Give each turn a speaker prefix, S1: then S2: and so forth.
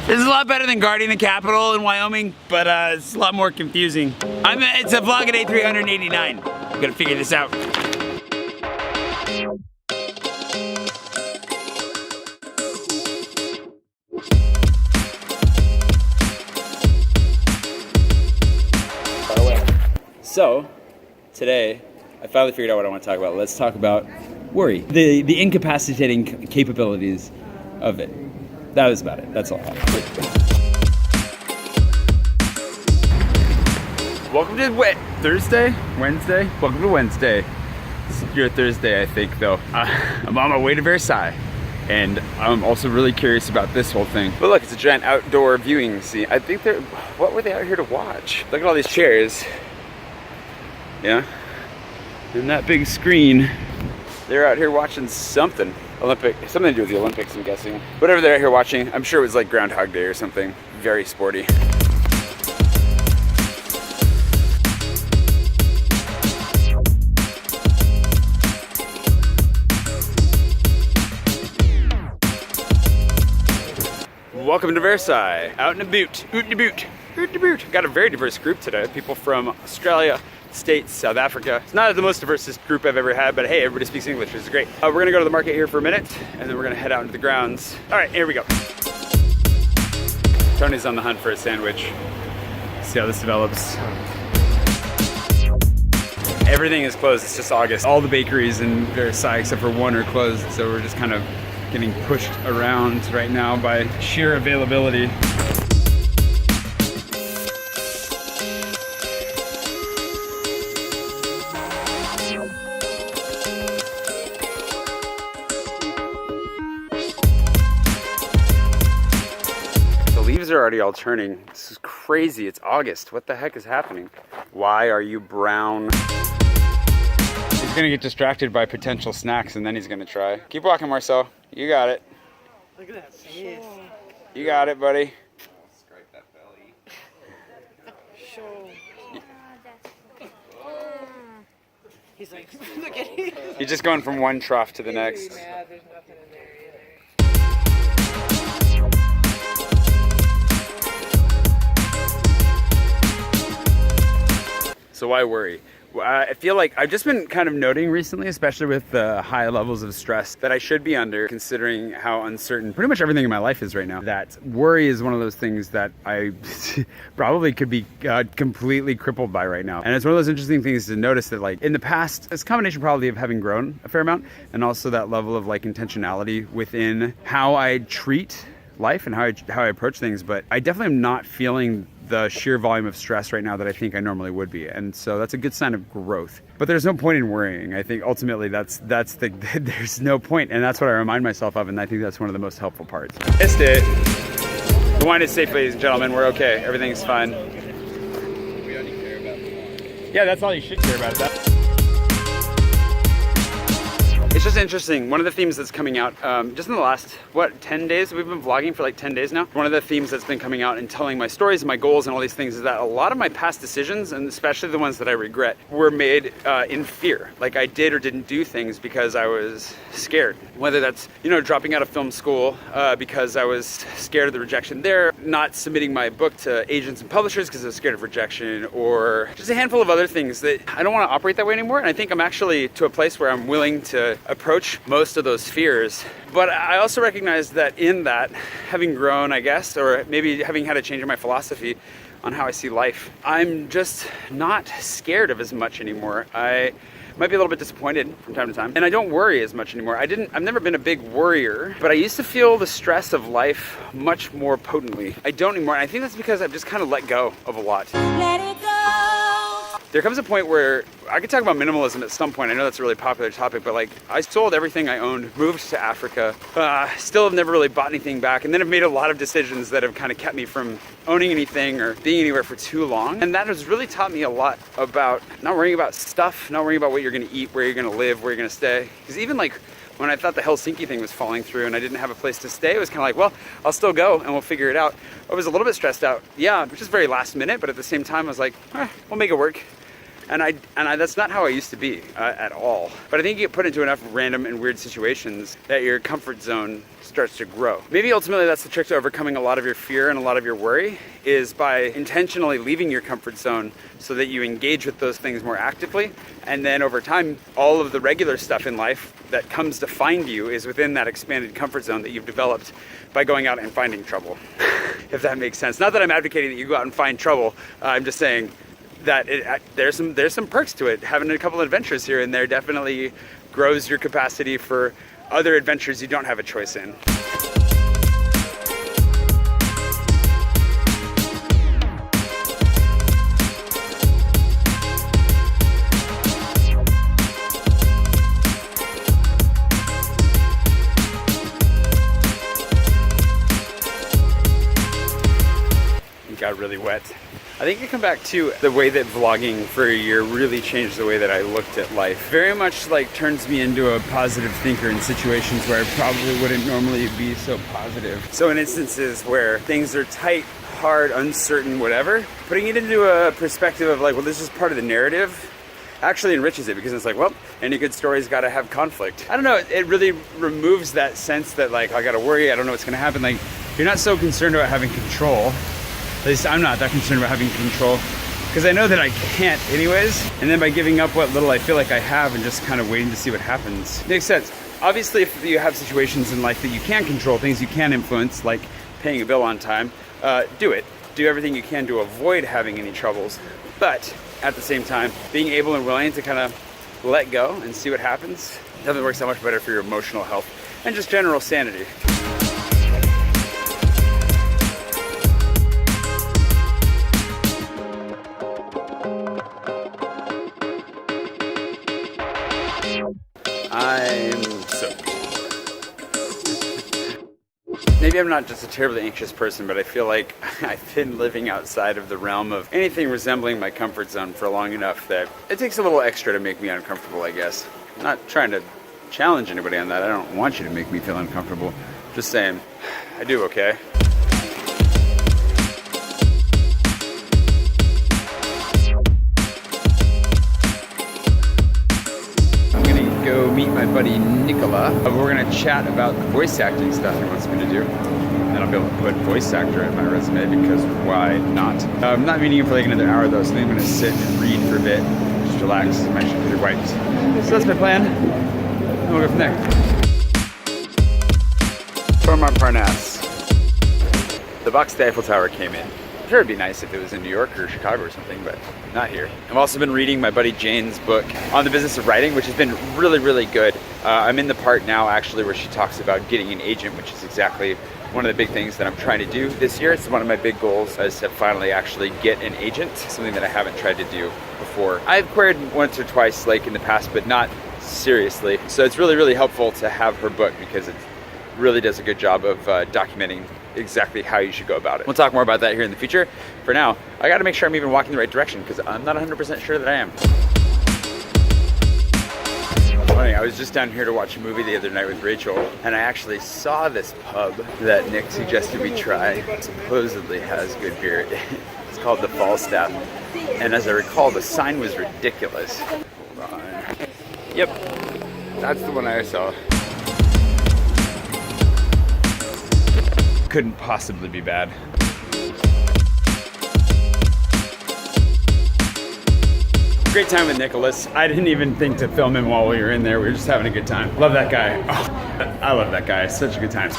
S1: This is a lot better than guarding the Capitol in Wyoming, but it's a lot more confusing. It's a vlog at day 389. I'm gonna figure this out. So, today, I finally figured out what I want to talk about. Let's talk about worry. The incapacitating capabilities of it. That was about it. That's all. Welcome to Thursday? Wednesday? Welcome to Wednesday. It's your Thursday, I think, though. I'm on my way to Versailles. And I'm also really curious about this whole thing. But look, it's a giant outdoor viewing scene. I think what were they out here to watch? Look at all these chairs. Yeah? And that big screen. They're out here watching something. Something to do with the Olympics, I'm guessing. Whatever they're out here watching, I'm sure it was like Groundhog Day or something. Very sporty. Welcome to Versailles, out in a boot, oot in a boot, oot in a boot. Got a very diverse group today. People from Australia, States, South Africa. It's not the most diverse group I've ever had, but hey, everybody speaks English, which is great. We're gonna go to the market here for a minute, and then we're gonna head out into the grounds. All right, here we go. Tony's on the hunt for a sandwich. See how this develops. Everything is closed, it's just August. All the bakeries in Versailles, except for one, are closed, so we're just kind of getting pushed around right now by sheer availability. Are already all turning. This is crazy. It's August. What the heck is happening? Why are you brown? He's gonna get distracted by potential snacks and then he's gonna try. Keep walking, Marcel. You got it.
S2: Look at that face.
S1: You got it, buddy.
S2: Scrape that belly. He's like, look at him.
S1: You're just going from one trough to the next.
S2: Yeah, there's nothing in there either.
S1: So why worry? I feel like I've just been kind of noting recently, especially with the high levels of stress that I should be under, considering how uncertain pretty much everything in my life is right now. That worry is one of those things that I probably could be completely crippled by right now. And it's one of those interesting things to notice that, like, in the past, it's a combination probably of having grown a fair amount and also that level of like intentionality within how I treat life and how I approach things. But I definitely am not feeling the sheer volume of stress right now that I think I normally would be. And so that's a good sign of growth. But there's no point in worrying. I think ultimately there's no point, and that's what I remind myself of, and I think that's one of the most helpful parts. Missed it. The wine is safe, ladies and gentlemen. We're okay. Everything's fine.
S2: We only care about the wine.
S1: Yeah, that's all you should care about. It's just interesting. One of the themes that's coming out just in the last, 10 days? We've been vlogging for like 10 days now. One of the themes that's been coming out and telling my stories and my goals and all these things is that a lot of my past decisions, and especially the ones that I regret, were made in fear. Like I did or didn't do things because I was scared. Whether that's, dropping out of film school because I was scared of the rejection there, not submitting my book to agents and publishers because I was scared of rejection, or just a handful of other things that I don't want to operate that way anymore. And I think I'm actually to a place where I'm willing to approach most of those fears. But I also recognize that in that, having grown, I guess, or maybe having had a change in my philosophy on how I see life, I'm just not scared of as much anymore. I might be a little bit disappointed from time to time, and I don't worry as much anymore. I've never been a big worrier, but I used to feel the stress of life much more potently. I don't anymore, and I think that's because I've just kind of let go of a lot. Let it go. There comes a point where I could talk about minimalism at some point. I know that's a really popular topic, but like I sold everything I owned, moved to Africa, still have never really bought anything back, and then have made a lot of decisions that have kind of kept me from owning anything or being anywhere for too long. And that has really taught me a lot about not worrying about stuff, not worrying about what you're gonna eat, where you're gonna live, where you're gonna stay. Because even like when I thought the Helsinki thing was falling through and I didn't have a place to stay, it was kind of like, well, I'll still go and we'll figure it out. I was a little bit stressed out, yeah, which is very last minute, but at the same time I was like, we'll make it work. And that's not how I used to be at all. But I think you get put into enough random and weird situations that your comfort zone starts to grow. Maybe ultimately that's the trick to overcoming a lot of your fear and a lot of your worry, is by intentionally leaving your comfort zone so that you engage with those things more actively. And then over time, all of the regular stuff in life that comes to find you is within that expanded comfort zone that you've developed by going out and finding trouble. If that makes sense. Not that I'm advocating that you go out and find trouble. I'm just saying that there's some perks to it. Having a couple of adventures here and there definitely grows your capacity for other adventures you don't have a choice in. It got really wet. I think you come back to the way that vlogging for a year really changed the way that I looked at life. Very much like turns me into a positive thinker in situations where I probably wouldn't normally be so positive. So in instances where things are tight, hard, uncertain, whatever, putting it into a perspective of like, well, this is part of the narrative, actually enriches it, because it's like, well, any good story's got to have conflict. I don't know, it really removes that sense that like, I gotta worry, I don't know what's gonna happen. Like, you're not so concerned about having control. At least I'm not that concerned about having control, because I know that I can't anyways. And then by giving up what little I feel like I have and just kind of waiting to see what happens. Makes sense. Obviously, if you have situations in life that you can control, things you can influence, like paying a bill on time, do it. Do everything you can to avoid having any troubles. But at the same time, being able and willing to kind of let go and see what happens definitely works out much better for your emotional health and just general sanity. I'm soaked. Maybe I'm not just a terribly anxious person, but I feel like I've been living outside of the realm of anything resembling my comfort zone for long enough that it takes a little extra to make me uncomfortable, I guess. I'm not trying to challenge anybody on that. I don't want you to make me feel uncomfortable. Just saying, I do okay. Go meet my buddy Nicola. We're gonna chat about the voice acting stuff he wants me to do. And I'll be able to put voice actor in my resume, because why not? I'm not meeting him for like another hour though, so I'm gonna sit and read for a bit. Just relax, my shit pretty wiped. So that's my plan. And we'll go from there. From Montparnasse. The box the Eiffel Tower came in. I'm sure it'd be nice if it was in New York or Chicago or something, but not here. I've also been reading my buddy Jane's book on the business of writing, which has been really, really good. I'm in the part now actually where she talks about getting an agent, which is exactly one of the big things that I'm trying to do this year. It's one of my big goals is to finally actually get an agent, something that I haven't tried to do before. I've queried once or twice like in the past, but not seriously. So it's really, really helpful to have her book, because it really does a good job of documenting exactly how you should go about it. We'll talk more about that here in the future. For now, I gotta make sure I'm even walking the right direction, because I'm not 100% sure that I am. Funny, I was just down here to watch a movie the other night with Rachel, and I actually saw this pub that Nick suggested we try. It supposedly has good beer. It's called the Falstaff, and as I recall, the sign was ridiculous. Hold on. Yep, that's the one I saw. Couldn't possibly be bad. Great time with Nicholas. I didn't even think to film him while we were in there. We were just having a good time. Love that guy. Oh, I love that guy. Such a good time.